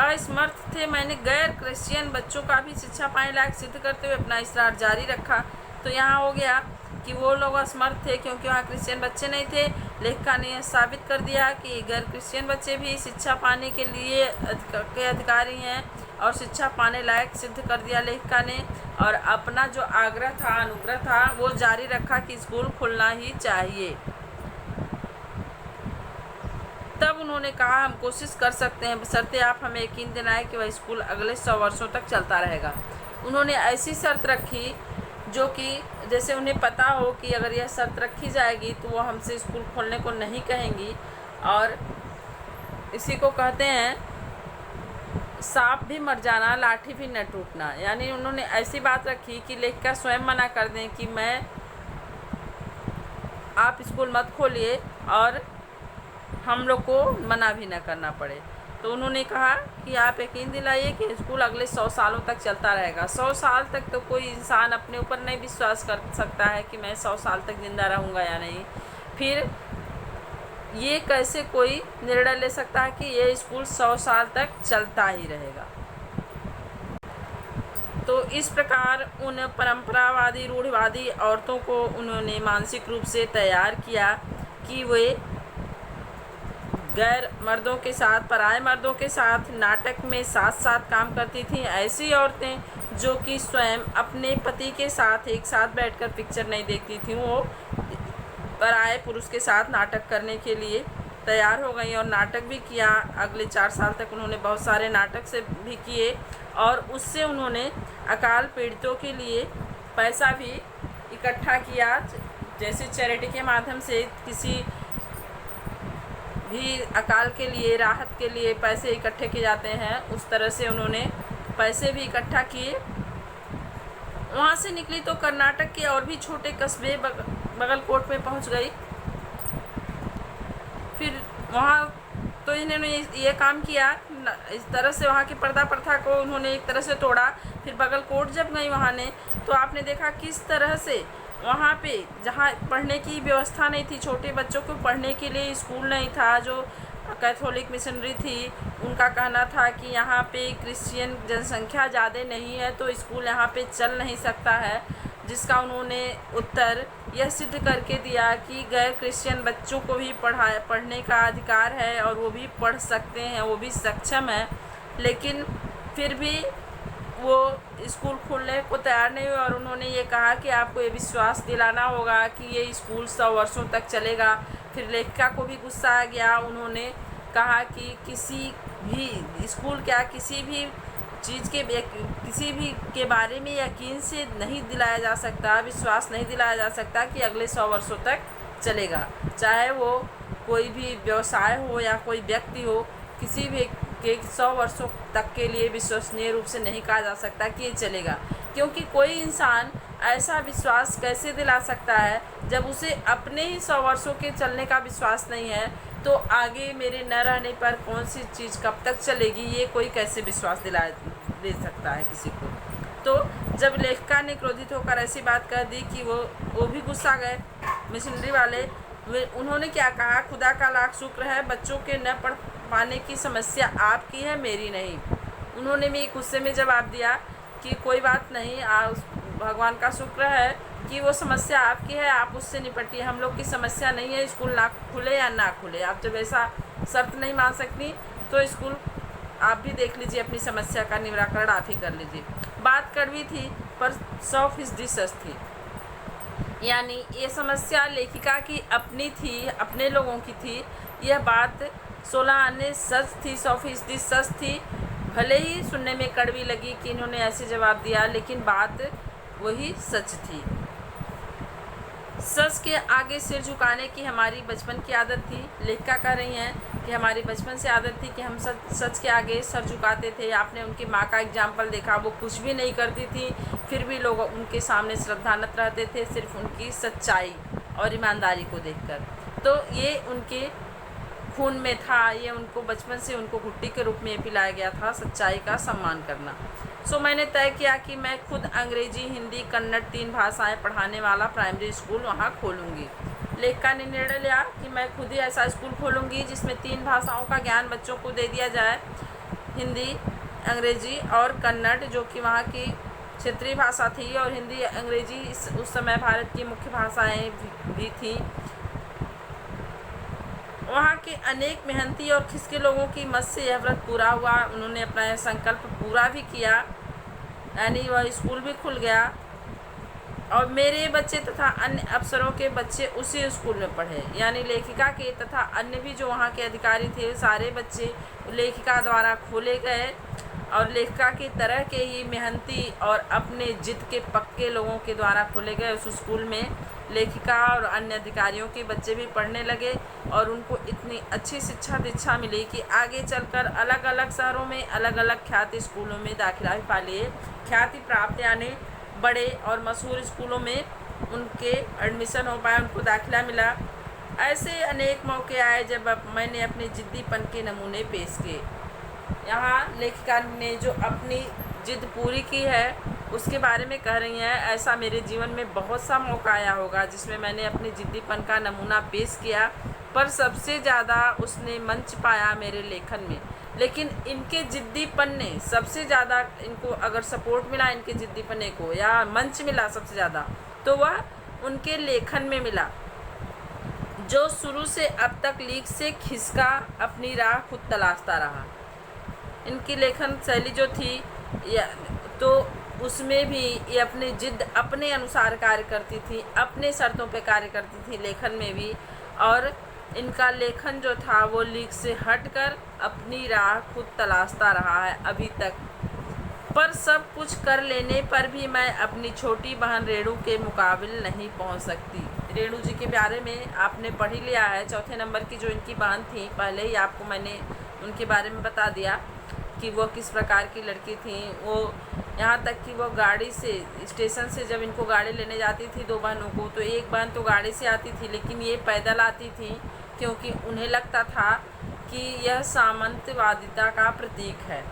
असमर्थ थे, मैंने गैर क्रिश्चियन बच्चों का भी शिक्षा पाने लायक सिद्ध करते हुए अपना इसरार जारी रखा। तो यहाँ हो गया कि वो लोग असमर्थ थे क्योंकि वहाँ क्रिश्चियन बच्चे नहीं थे। लेखिका ने यह साबित कर दिया कि गैर क्रिश्चियन बच्चे भी शिक्षा पाने के लिए के अधिकारी हैं और शिक्षा पाने लायक सिद्ध कर दिया लेखिका ने, और अपना जो आग्रह था, अनुग्रह था, वो जारी रखा कि स्कूल खुलना ही चाहिए। तब उन्होंने कहा, हम कोशिश कर सकते हैं बशर्ते आप हमें यकीन दिलाएं कि वह स्कूल अगले 100 वर्षों तक चलता रहेगा। उन्होंने ऐसी शर्त रखी जो कि जैसे उन्हें पता हो कि अगर यह शर्त रखी जाएगी तो वो हमसे स्कूल खोलने को नहीं कहेंगी, और इसी को कहते हैं सांप भी मर जाना, लाठी भी न टूटना। यानी उन्होंने ऐसी बात रखी कि लेखिका स्वयं मना कर दें कि आप स्कूल मत खोलिए और हम लोग को मना भी न करना पड़े। तो उन्होंने कहा कि आप यकीन दिलाइए कि स्कूल अगले 100 सालों तक चलता रहेगा। 100 साल तक तो कोई इंसान अपने ऊपर नहीं विश्वास कर सकता है कि मैं 100 साल तक ज़िंदा रहूँगा या नहीं। फिर ये कैसे कोई निर्णय ले सकता है कि ये स्कूल 100 साल तक चलता ही रहेगा। तो इस प्रकार उन परंपरावादी रूढ़िवादी औरतों को उन्होंने मानसिक रूप से तैयार किया कि वे गैर मर्दों के साथ, पराए मर्दों के साथ नाटक में साथ साथ काम करती थीं। ऐसी औरतें जो कि स्वयं अपने पति के साथ एक साथ बैठकर पिक्चर नहीं देखती थीं, वो पराए पुरुष के साथ नाटक करने के लिए तैयार हो गई और नाटक भी किया। अगले 4 साल तक उन्होंने बहुत सारे नाटक से भी किए और उससे उन्होंने अकाल पीड़ितों के लिए पैसा भी इकट्ठा किया। जैसे चैरिटी के माध्यम से किसी भी अकाल के लिए, राहत के लिए पैसे इकट्ठे किए जाते हैं, उस तरह से उन्होंने पैसे भी इकट्ठा किए। वहाँ से निकली तो कर्नाटक के और भी छोटे कस्बे बगलकोट में पहुँच गई। फिर वहाँ तो इन्होंने ये काम किया, इस तरह से वहाँ की पर्दा प्रथा को उन्होंने एक तरह से तोड़ा। फिर बगलकोट जब गई वहाँ ने, तो आपने देखा किस तरह से वहाँ पे जहाँ पढ़ने की व्यवस्था नहीं थी, छोटे बच्चों को पढ़ने के लिए स्कूल नहीं था। जो कैथोलिक मिशनरी थी उनका कहना था कि यहाँ पे क्रिश्चियन जनसंख्या ज़्यादा नहीं है तो स्कूल यहाँ पे चल नहीं सकता है, जिसका उन्होंने उत्तर यह सिद्ध करके दिया कि गैर क्रिश्चियन बच्चों को भी पढ़ने का अधिकार है और वो भी पढ़ सकते हैं, वो भी सक्षम है। लेकिन फिर भी वो स्कूल खोलने को तैयार नहीं हुए और उन्होंने ये कहा कि आपको ये विश्वास दिलाना होगा कि ये स्कूल 100 वर्षों तक चलेगा। फिर लेखिका को भी गुस्सा आ गया। उन्होंने कहा कि किसी भी स्कूल क्या किसी भी चीज़ के किसी भी के बारे में यकीन से नहीं दिलाया जा सकता, विश्वास नहीं दिलाया जा सकता कि अगले 100 वर्षों तक चलेगा। चाहे वो कोई भी व्यवसाय हो या कोई व्यक्ति हो, किसी भी के 100 वर्षों तक के लिए विश्वसनीय रूप से नहीं कहा जा सकता कि ये चलेगा, क्योंकि कोई इंसान ऐसा विश्वास कैसे दिला सकता है जब उसे अपने ही 100 वर्षों के चलने का विश्वास नहीं है। तो आगे मेरे न रहने पर कौन सी चीज़ कब तक चलेगी, ये कोई कैसे विश्वास दे सकता है किसी को। तो जब लेखिका ने क्रोधित होकर ऐसी बात कह दी कि वो भी गुस्सा गए मिशनरी वाले। उन्होंने क्या कहा, खुदा का लाख शुक्र है बच्चों के न पढ़ पाने की समस्या आपकी है, मेरी नहीं। उन्होंने भी गुस्से में जवाब दिया कि कोई बात नहीं, भगवान का शुक्र है कि वो समस्या आपकी है, आप उससे निपटिए, हम लोग की समस्या नहीं है स्कूल ना खुले या ना खुले। आप जब ऐसा शर्त नहीं मान सकती तो स्कूल आप भी देख लीजिए, अपनी समस्या का निराकरण आप ही कर लीजिए। बात कड़वी थी पर 100% सच थी। यानी ये समस्या लेखिका की अपनी थी, अपने लोगों की थी। यह बात 16 आने सच थी, 100% सच थी। भले ही सुनने में कड़वी लगी कि इन्होंने ऐसे जवाब दिया, लेकिन बात वही सच थी। सच के आगे सिर झुकाने की हमारी बचपन की आदत थी। लेखिका कह रही हैं कि हमारी बचपन से आदत थी कि हम सच के आगे सर झुकाते थे। आपने उनकी माँ का एग्जाम्पल देखा, वो कुछ भी नहीं करती थी, फिर भी लोग उनके सामने श्रद्धानत रहते थे, सिर्फ उनकी सच्चाई और ईमानदारी को देखकर। तो ये उनके खून में था, ये उनको बचपन से उनको घुट्टी के रूप में पिलाया गया था, सच्चाई का सम्मान करना। सो मैंने तय किया कि मैं खुद अंग्रेजी, हिंदी, कन्नड़ 3 भाषाएं पढ़ाने वाला प्राइमरी स्कूल वहाँ खोलूँगी। लेखिका ने निर्णय लिया कि मैं खुद ही ऐसा स्कूल खोलूँगी जिसमें 3 भाषाओं का ज्ञान बच्चों को दे दिया जाए, हिंदी, अंग्रेजी और कन्नड़, जो कि वहाँ की क्षेत्रीय भाषा थी, और हिंदी अंग्रेजी उस समय भारत की मुख्य भाषाएँ भी थीं। वहाँ के अनेक मेहनती और खिसके लोगों की मत से यह व्रत पूरा हुआ। उन्होंने अपना यह संकल्प पूरा भी किया, यानी वह स्कूल भी खुल गया और मेरे बच्चे तथा अन्य अफसरों के बच्चे उसी स्कूल में पढ़े। यानी लेखिका के तथा अन्य भी जो वहाँ के अधिकारी थे, सारे बच्चे लेखिका द्वारा खोले गए और लेखिका की तरह के ही मेहनती और अपने जिद के पक्के लोगों के द्वारा खोले गए उस स्कूल में लेखिका और अन्य अधिकारियों के बच्चे भी पढ़ने लगे और उनको इतनी अच्छी शिक्षा दीक्षा मिली कि आगे चलकर अलग अलग शहरों में अलग अलग ख्याति स्कूलों में दाखिला भी पा लिए। ख्याति प्राप्त यानी बड़े और मशहूर स्कूलों में उनके एडमिशन हो पाया, उनको दाखिला मिला। ऐसे अनेक मौके आए जब मैंने अपने जिद्दीपन के नमूने पेश किए। यहाँ लेखिका ने जो अपनी जिद पूरी की है उसके बारे में कह रही हैं, ऐसा मेरे जीवन में बहुत सा मौका आया होगा जिसमें मैंने अपने जिद्दीपन का नमूना पेश किया, पर सबसे ज़्यादा उसने मंच पाया मेरे लेखन में। लेकिन इनके जिद्दीपन ने सबसे ज़्यादा, इनको अगर सपोर्ट मिला इनके जिद्दीपने को या मंच मिला सबसे ज़्यादा, तो वह उनके लेखन में मिला, जो शुरू से अब तक लीक से खिसका अपनी राह खुद तलाशता रहा। इनकी लेखन शैली जो थी तो उसमें भी ये अपनी जिद अपने अनुसार कार्य करती थी, अपने शर्तों पे कार्य करती थी लेखन में भी, और इनका लेखन जो था वो लीक से हटकर अपनी राह खुद तलाशता रहा है अभी तक। पर सब कुछ कर लेने पर भी मैं अपनी छोटी बहन रेणु के मुकाबिले नहीं पहुंच सकती। रेणु जी के बारे में आपने पढ़ ही लिया है, 4थे नंबर की जो इनकी बहन थी, पहले ही आपको मैंने उनके बारे में बता दिया कि वो किस प्रकार की लड़की थी। वो यहाँ तक कि वो गाड़ी से स्टेशन से जब इनको गाड़ी लेने जाती थी 2 बहनों को, तो एक बहन तो गाड़ी से आती थी लेकिन ये पैदल आती थी, क्योंकि उन्हें लगता था कि यह सामंतवादिता का प्रतीक है।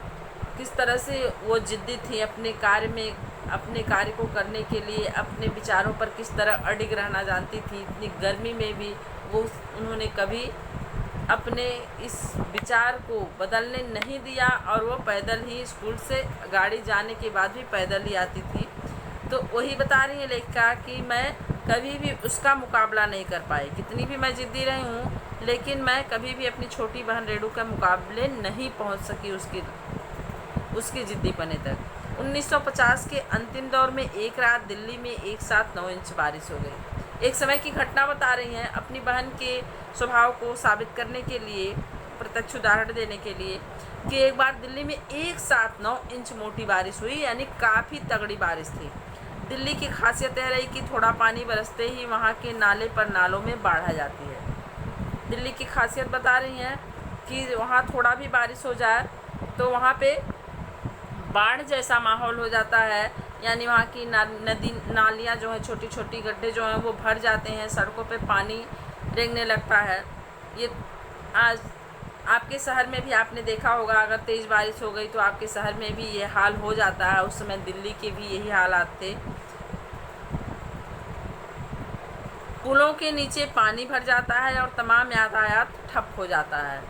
किस तरह से वो जिद्दी थी अपने कार्य में, अपने कार्य को करने के लिए अपने विचारों पर किस तरह अडिग रहना जानती थी। इतनी गर्मी में भी वो उन्होंने कभी अपने इस विचार को बदलने नहीं दिया और वो पैदल ही स्कूल से गाड़ी जाने के बाद भी पैदल ही आती थी। तो वही बता रही है लेखिका कि मैं कभी भी उसका मुकाबला नहीं कर पाई, कितनी भी मैं जिद्दी रही हूँ, लेकिन मैं कभी भी अपनी छोटी बहन रेणु के मुकाबले नहीं पहुँच सकी उसकी जिद्दीपने तक। 1950 के अंतिम दौर में एक रात दिल्ली में एक साथ 9 इंच बारिश हो गई। एक समय की घटना बता रही हैं, अपनी बहन के स्वभाव को साबित करने के लिए, प्रत्यक्ष उदाहरण देने के लिए, कि एक बार दिल्ली में एक साथ 9 इंच मोटी बारिश हुई, यानी काफ़ी तगड़ी बारिश थी। दिल्ली की खासियत यह रही कि थोड़ा पानी बरसते ही वहाँ के नाले पर नालों में बाढ़ आ जाती है। दिल्ली की खासियत बता रही हैं कि वहाँ थोड़ा भी बारिश हो जाए तो वहाँ पे बाढ़ जैसा माहौल हो जाता है, यानी वहाँ की नदी नालियाँ जो हैं, छोटी छोटी गड्ढे जो हैं वो भर जाते हैं, सड़कों पे पानी रेंगने लगता है। ये आज आपके शहर में भी आपने देखा होगा, अगर तेज़ बारिश हो गई तो आपके शहर में भी ये हाल हो जाता है। उस समय दिल्ली के भी यही हालात थे। पुलों के नीचे पानी भर जाता है और तमाम यातायात ठप हो जाता है।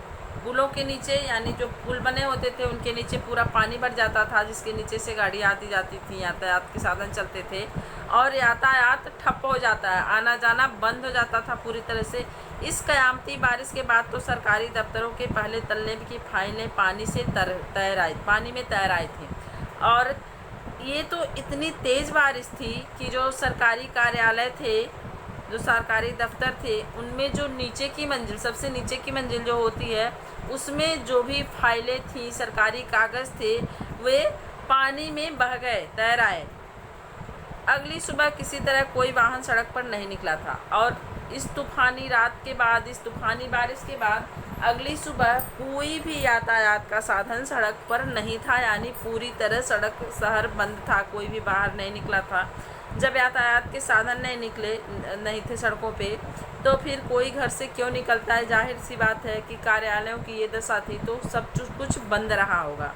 पुलों के नीचे यानी जो पुल बने होते थे उनके नीचे पूरा पानी भर जाता था, जिसके नीचे से गाड़ी आती जाती थी, यातायात के साधन चलते थे और यातायात ठप हो जाता है, आना जाना बंद हो जाता था पूरी तरह से। इस क़यामती बारिश के बाद तो सरकारी दफ्तरों के पहले तल्ले की फाइलें पानी में तैर आई थी। और ये तो इतनी तेज़ बारिश थी कि जो सरकारी कार्यालय थे, जो सरकारी दफ्तर थे, उनमें जो नीचे की मंजिल, सबसे नीचे की मंजिल जो होती है, उसमें जो भी फाइलें थी, सरकारी कागज़ थे, वे पानी में बह गए, तैर आए। अगली सुबह किसी तरह कोई वाहन सड़क पर नहीं निकला था और इस तूफ़ानी रात के बाद, इस तूफ़ानी बारिश के बाद अगली सुबह कोई भी यातायात का साधन सड़क पर नहीं था, यानी पूरी तरह सड़क शहर बंद था, कोई भी बाहर नहीं निकला था। जब यातायात के साधन नहीं थे सड़कों पे, तो फिर कोई घर से क्यों निकलता है। जाहिर सी बात है कि कार्यालयों की ये दशा थी तो सब कुछ बंद रहा होगा।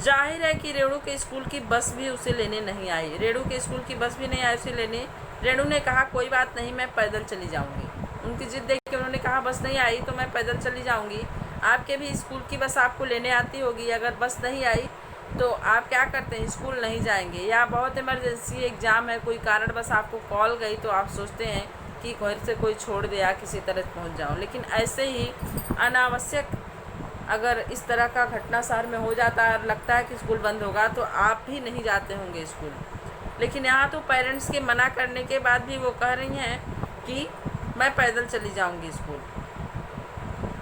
जाहिर है कि रेणु के स्कूल की बस भी उसे लेने नहीं आई। रेणु के स्कूल की बस भी नहीं आई उसे लेने। रेणु ने कहा कोई बात नहीं, मैं पैदल चली जाऊंगी। उनकी जिद देख के उन्होंने कहा बस नहीं आई तो मैं पैदल चली जाऊंगी। आपके भी स्कूल की बस आपको लेने आती होगी, अगर बस नहीं आई तो आप क्या करते हैं, स्कूल नहीं जाएंगे, या बहुत इमरजेंसी एग्ज़ाम है, कोई कारण बस आपको कॉल गई तो आप सोचते हैं कि घर से कोई छोड़ दे या किसी तरह पहुंच जाऊं। लेकिन ऐसे ही अनावश्यक अगर इस तरह का घटना शहर में हो जाता है और लगता है कि स्कूल बंद होगा तो आप भी नहीं जाते होंगे स्कूल। लेकिन यहाँ तो पेरेंट्स के मना करने के बाद भी वो कह रही हैं कि मैं पैदल चली जाऊँगी स्कूल।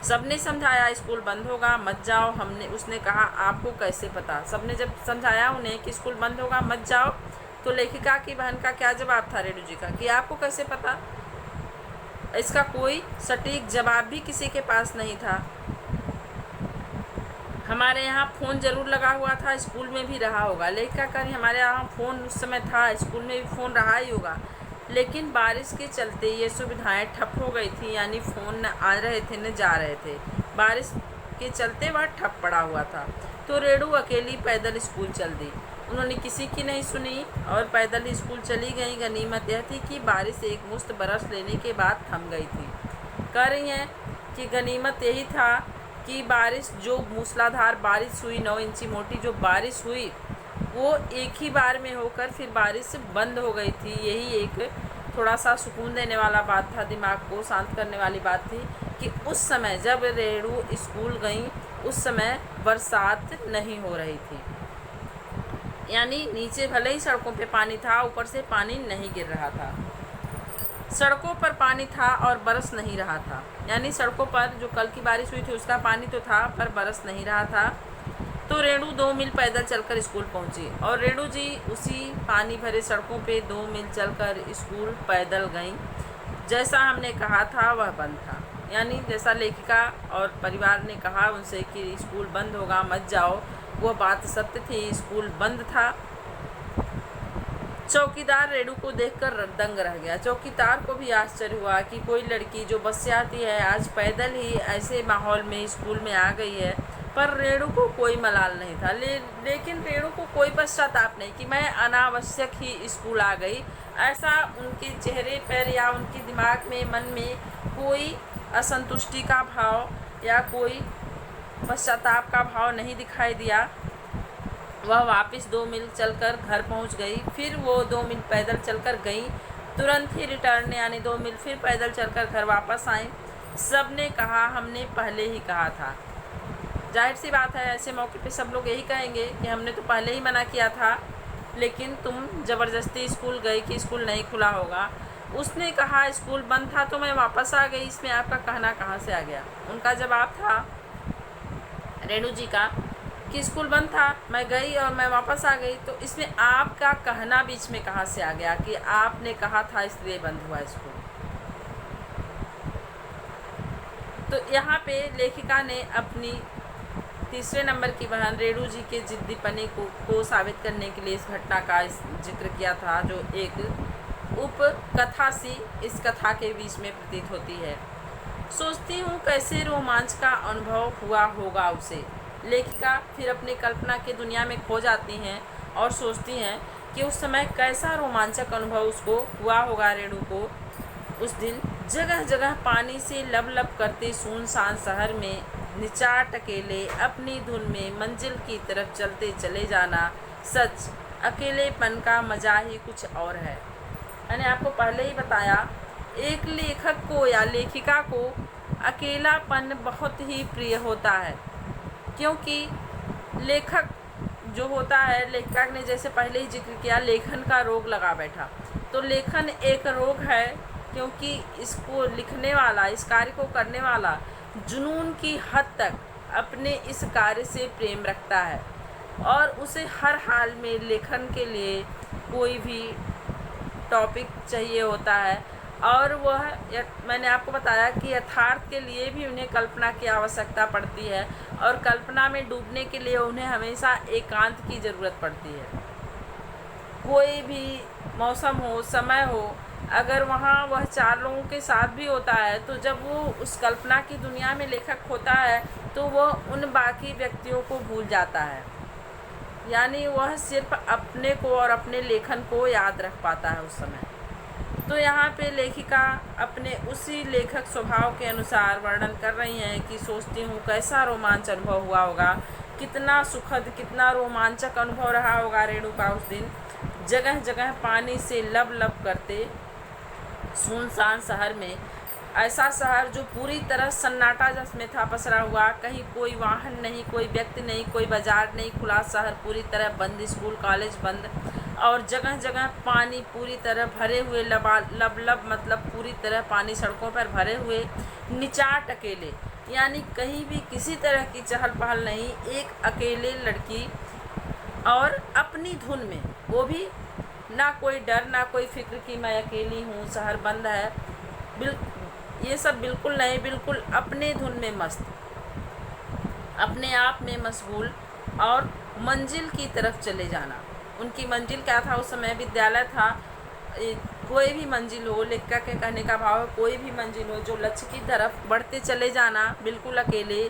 सबने समझाया स्कूल बंद होगा, मत जाओ। उसने कहा आपको कैसे पता। सबने जब समझाया उन्हें कि स्कूल बंद होगा, मत जाओ, तो लेखिका की बहन का क्या जवाब था रेणु जी का कि आपको कैसे पता। इसका कोई सटीक जवाब भी किसी के पास नहीं था। हमारे यहाँ फ़ोन ज़रूर लगा हुआ था, स्कूल में भी रहा होगा। लेखिका कह रही हमारे यहाँ फ़ोन उस समय था, स्कूल में भी फ़ोन रहा ही होगा, लेकिन बारिश के चलते ये सुविधाएं ठप हो गई थी, यानी फ़ोन न आ रहे थे न जा रहे थे। बारिश के चलते वह ठप पड़ा हुआ था। तो रेणु अकेली पैदल स्कूल चल दी। उन्होंने किसी की नहीं सुनी और पैदल ही स्कूल चली गई। गनीमत यह थी कि बारिश एक मुश्त बरस लेने के बाद थम गई थी। कह रही हैं कि गनीमत यही था कि बारिश, जो मूसलाधार बारिश हुई, 9 इंची मोटी जो बारिश हुई, वो एक ही बार में होकर फिर बारिश बंद हो गई थी। यही एक थोड़ा सा सुकून देने वाला बात था, दिमाग को शांत करने वाली बात थी कि उस समय जब रेणु स्कूल गई उस समय बरसात नहीं हो रही थी, यानी नीचे भले ही सड़कों पे पानी था, ऊपर से पानी नहीं गिर रहा था। सड़कों पर पानी था और बरस नहीं रहा था, यानी सड़कों पर जो कल की बारिश हुई थी उसका पानी तो था पर बरस नहीं रहा था। तो रेणु 2 मील पैदल चलकर स्कूल पहुंची और रेणु जी उसी पानी भरे सड़कों पे 2 मील चलकर स्कूल पैदल गईं। जैसा हमने कहा था वह बंद था, यानी जैसा लेखिका और परिवार ने कहा उनसे कि स्कूल बंद होगा, मत जाओ, वह बात सत्य थी, स्कूल बंद था। चौकीदार रेणु को देखकर दंग रह गया। चौकीदार को भी आश्चर्य हुआ कि कोई लड़की जो बस से आती है आज पैदल ही ऐसे माहौल में स्कूल में आ गई है। पर रेणु को कोई मलाल नहीं था। लेकिन रेणु को कोई पश्चाताप नहीं कि मैं अनावश्यक ही स्कूल आ गई। ऐसा उनके चेहरे पर या उनके दिमाग में, मन में कोई असंतुष्टि का भाव या कोई पश्चाताप का भाव नहीं दिखाई दिया। वह वापस 2 मील चलकर घर पहुंच गई। फिर वो 2 मील पैदल चलकर गई, तुरंत ही रिटर्न यानी 2 मील फिर पैदल चलकर घर वापस आई। सब ने कहा हमने पहले ही कहा था। जाहिर सी बात है ऐसे मौके पे सब लोग यही कहेंगे कि हमने तो पहले ही मना किया था, लेकिन तुम ज़बरदस्ती स्कूल गई कि स्कूल नहीं खुला होगा। उसने कहा स्कूल बंद था तो मैं वापस आ गई, इसमें आपका कहना कहाँ से आ गया। उनका जवाब था रेणु जी का कि स्कूल बंद था, मैं गई और मैं वापस आ गई, तो इसमें आपका कहना बीच में कहाँ से आ गया कि आपने कहा था इसलिए बंद हुआ स्कूल। तो यहाँ पे लेखिका ने अपनी तीसरे नंबर की बहन रेणु जी के जिद्दीपने को साबित करने के लिए इस घटना का जिक्र किया था, जो एक उपकथा सी इस कथा के बीच में प्रतीत होती है। सोचती हूँ कैसे रोमांच का अनुभव हुआ होगा उसे। लेखिका फिर अपनी कल्पना की दुनिया में खो जाती हैं और सोचती हैं कि उस समय कैसा रोमांचक अनुभव उसको हुआ होगा रेणु को। उस दिन जगह जगह पानी से लबलब करते सुनसान शहर में निचाट अकेले अपनी धुन में मंजिल की तरफ चलते चले जाना। सच अकेलेपन का मजा ही कुछ और है। मैंने आपको पहले ही बताया, एक लेखक को या लेखिका को अकेलापन बहुत ही प्रिय होता है, क्योंकि लेखक जो होता है, लेखक ने जैसे पहले ही जिक्र किया, लेखन का रोग लगा बैठा। तो लेखन एक रोग है, क्योंकि इसको लिखने वाला, इस कार्य को करने वाला जुनून की हद तक अपने इस कार्य से प्रेम रखता है और उसे हर हाल में लेखन के लिए कोई भी टॉपिक चाहिए होता है। और वह मैंने आपको बताया कि यथार्थ के लिए भी उन्हें कल्पना की आवश्यकता पड़ती है और कल्पना में डूबने के लिए उन्हें हमेशा एकांत की ज़रूरत पड़ती है। कोई भी मौसम हो, समय हो, अगर वहाँ वह चार लोगों के साथ भी होता है तो जब वो उस कल्पना की दुनिया में लेखक होता है तो वह उन बाकी व्यक्तियों को भूल जाता है, यानी वह सिर्फ अपने को और अपने लेखन को याद रख पाता है उस समय। तो यहाँ पे लेखिका अपने उसी लेखक स्वभाव के अनुसार वर्णन कर रही हैं कि सोचती हूँ कैसा रोमांच अनुभव हुआ होगा, कितना सुखद, कितना रोमांचक अनुभव रहा होगा रेणु का उस दिन। जगह जगह पानी से लब लब करते सुनसान शहर में, ऐसा शहर जो पूरी तरह सन्नाटा जिसमें था पसरा हुआ, कहीं कोई वाहन नहीं, कोई व्यक्ति नहीं, कोई बाजार नहीं, खुला शहर पूरी तरह बंद, स्कूल कॉलेज बंद, और जगह जगह पानी पूरी तरह भरे हुए, लब मतलब पूरी तरह पानी सड़कों पर भरे हुए, निचाट अकेले, यानी कहीं भी किसी तरह की चहल पहल नहीं, एक अकेले लड़की और अपनी धुन में, वो भी ना कोई डर ना कोई फिक्र कि मैं अकेली हूँ, शहर बंद है, ये सब बिल्कुल नहीं, बिल्कुल अपने धुन में मस्त, अपने आप में मशगूल और मंजिल की तरफ चले जाना। उनकी मंजिल क्या था उस समय? विद्यालय था। कोई भी मंजिल हो, लेखक के कहने का भाव है कोई भी मंजिल हो, जो लक्ष्य की तरफ बढ़ते चले जाना, बिल्कुल अकेले,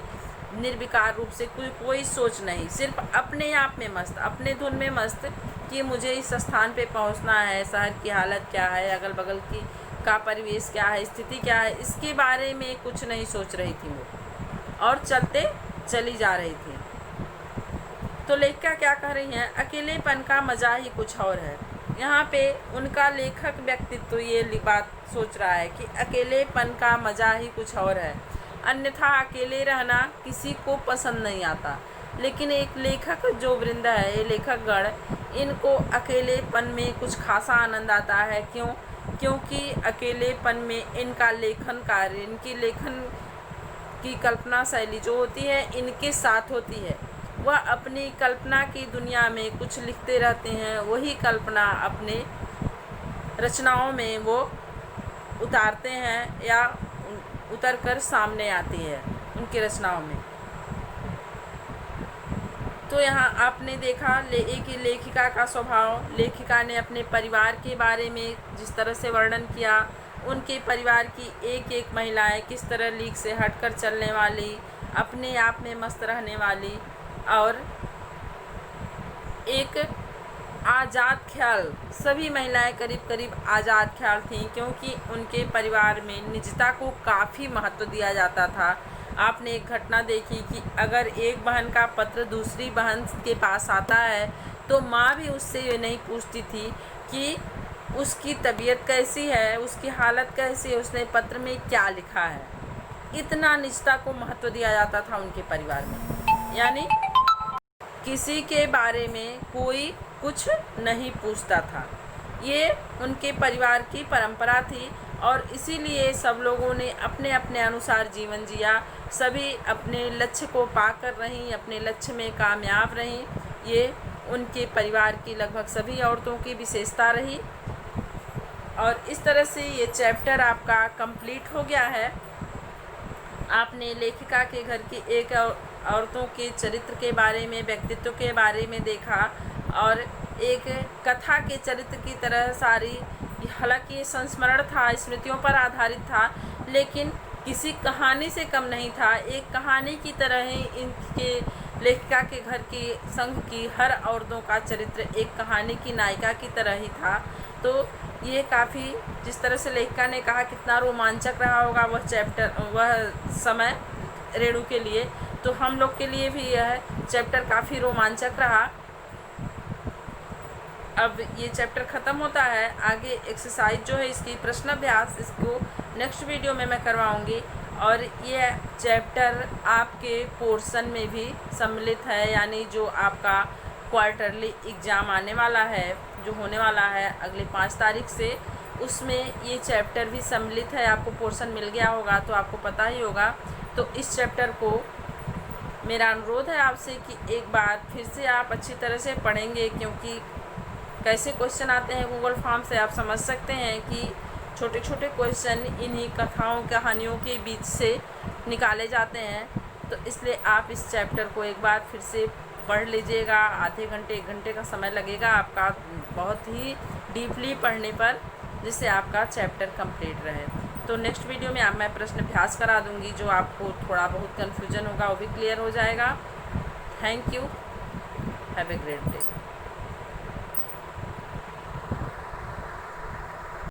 निर्विकार रूप से, कोई सोच नहीं, सिर्फ अपने आप में मस्त, अपने धुन में मस्त कि मुझे इस स्थान पे पहुंचना है, शहर की हालत क्या है, अगल बगल की का परिवेश क्या है, स्थिति क्या है, इसके बारे में कुछ नहीं सोच रही थी वो, और चलते चली जा रही थी। तो लेखिका क्या कह रही हैं? अकेलेपन का मज़ा ही कुछ और है। यहाँ पे उनका लेखक व्यक्तित्व ये बात सोच रहा है कि अकेलेपन का मज़ा ही कुछ और है, अन्यथा अकेले रहना किसी को पसंद नहीं आता। लेकिन एक लेखक जो वृंद है, ये लेखकगण, इनको अकेलेपन में कुछ खासा आनंद आता है। क्योंकि अकेलेपन में इनका लेखन कार्य, इनकी लेखन की कल्पना शैली जो होती है इनके साथ होती है। वह अपनी कल्पना की दुनिया में कुछ लिखते रहते हैं, वही कल्पना अपने रचनाओं में वो उतारते हैं या उतर कर सामने आती है उनकी रचनाओं में। तो यहाँ आपने देखा एक लेखिका का स्वभाव। लेखिका ने अपने परिवार के बारे में जिस तरह से वर्णन किया, उनके परिवार की एक एक महिलाएं किस तरह लीक से हटकर चलने वाली, अपने आप में मस्त रहने वाली और एक आज़ाद ख्याल, सभी महिलाएं करीब करीब आज़ाद ख्याल थीं, क्योंकि उनके परिवार में निजता को काफ़ी महत्व दिया जाता था। आपने एक घटना देखी कि अगर एक बहन का पत्र दूसरी बहन के पास आता है तो माँ भी उससे ये नहीं पूछती थी कि उसकी तबीयत कैसी है, उसकी हालत कैसी है, उसने पत्र में क्या लिखा है। इतना निजता को महत्व दिया जाता था उनके परिवार में, यानी किसी के बारे में कोई कुछ नहीं पूछता था। ये उनके परिवार की परंपरा थी और इसीलिए सब लोगों ने अपने अपने अनुसार जीवन जिया। सभी अपने लक्ष्य को पाकर रहीं, अपने लक्ष्य में कामयाब रहीं। ये उनके परिवार की लगभग सभी औरतों की विशेषता रही। और इस तरह से ये चैप्टर आपका कंप्लीट हो गया है। आपने लेखिका के घर की एक औरतों के चरित्र के बारे में, व्यक्तित्व के बारे में देखा और एक कथा के चरित्र की तरह सारी हालांकि ये संस्मरण था, स्मृतियों पर आधारित था, लेकिन किसी कहानी से कम नहीं था। एक कहानी की तरह ही इनके लेखिका के घर की संघ की हर औरतों का चरित्र एक कहानी की नायिका की तरह ही था। तो ये काफ़ी, जिस तरह से लेखिका ने कहा, कितना रोमांचक रहा होगा वह चैप्टर, वह समय रेणु के लिए, तो हम लोग के लिए भी यह चैप्टर काफ़ी रोमांचक रहा। अब ये चैप्टर ख़त्म होता है। आगे एक्सरसाइज जो है इसकी प्रश्नाभ्यास, इसको नेक्स्ट वीडियो में मैं करवाऊँगी। और ये चैप्टर आपके पोर्शन में भी सम्मिलित है, यानी जो आपका क्वार्टरली एग्ज़ाम आने वाला है, जो होने वाला है अगले 5 तारीख से, उसमें ये चैप्टर भी सम्मिलित है। आपको पोर्शन मिल गया होगा तो आपको पता ही होगा। तो इस चैप्टर को मेरा अनुरोध है आपसे कि एक बार फिर से आप अच्छी तरह से पढ़ेंगे, क्योंकि कैसे क्वेश्चन आते हैं गूगल फॉर्म से आप समझ सकते हैं कि छोटे छोटे क्वेश्चन इन्हीं कथाओं कहानियों के बीच से निकाले जाते हैं। तो इसलिए आप इस चैप्टर को एक बार फिर से पढ़ लीजिएगा। आधे घंटे 1 घंटे का समय लगेगा आपका बहुत ही डीपली पढ़ने पर, जिससे आपका चैप्टर कंप्लीट रहे। तो नेक्स्ट वीडियो में मैं प्रश्न अभ्यास करा दूंगी, जो आपको थोड़ा बहुत कन्फ्यूजन होगा वो भी क्लियर हो जाएगा। Thank you, have a great day.